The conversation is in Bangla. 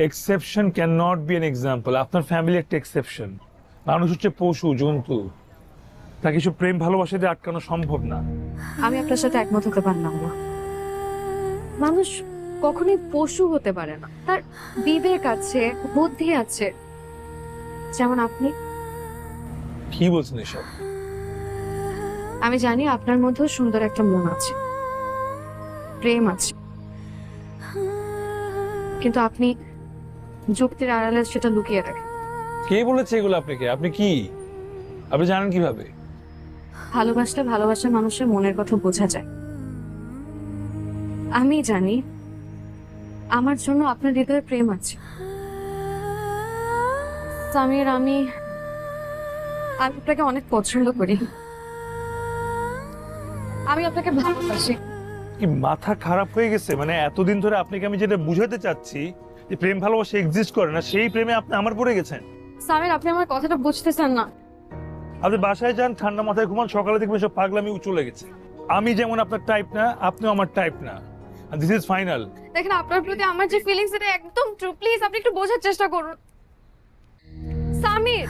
Exception can not be an example. আপনার ফ্যামিলি একটা এক্সেপশন। মানুষ হচ্ছে পশু, জন্তু, তাকে কিছু প্রেম ভালোবাসা দিয়ে আটকানো সম্ভব না। আমি আপনার সাথে একমত হতে পারলাম না। মানুষ কখনোই পশু হতে পারে না, তার বিবেক আছে, বুদ্ধি আছে, যেমন আপনি। কি বলছেন এসব? আমি জানি আপনার মধ্যেও সুন্দর একটা মন আছে, প্রেম আছে, কিন্তু আপনি যুক্তির আড়ালে সেটা লুকিয়ে রাখেন। কে বলেছে এগুলো আপনাকে? আপনি কি, আপনি জানেন কিভাবে? ভালোবাসলে ভালোবাসা মানুষের মনের কথা বোঝা যায়। আমি জানি আমার জন্য আপনার হৃদয়ে প্রেম আছে। সামির, আমি আপনাকে অনেক পছন্দ করি, আমি আপনাকে ভালোবাসি। কি মাথা খারাপ হয়ে গেছে? মানে এতদিন ধরে আপনাকে আমি যেটা বুঝাতে চাচ্ছি যে প্রেম ভালোবাসা এক্সিস্ট করে না, সেই প্রেমে আপনি আমার পড়ে গেছেন। সামির, আপনি আমার কথাটা বুঝতেছেন না। আপনি বাসায় যান, ঠান্ডা মাথায় ঘুমান, সকালে দেখবেন সব পাগলামি চলে গেছে। আমি যেমন আপনার টাইপ না, আপনিও আমার টাইপ না। This is final. দেখেন, আপনার প্রতি আমার যে ফিলিংস, এটা একদম ট্রু। প্লিজ আপনি একটু বোঝার চেষ্টা করুন। সামির,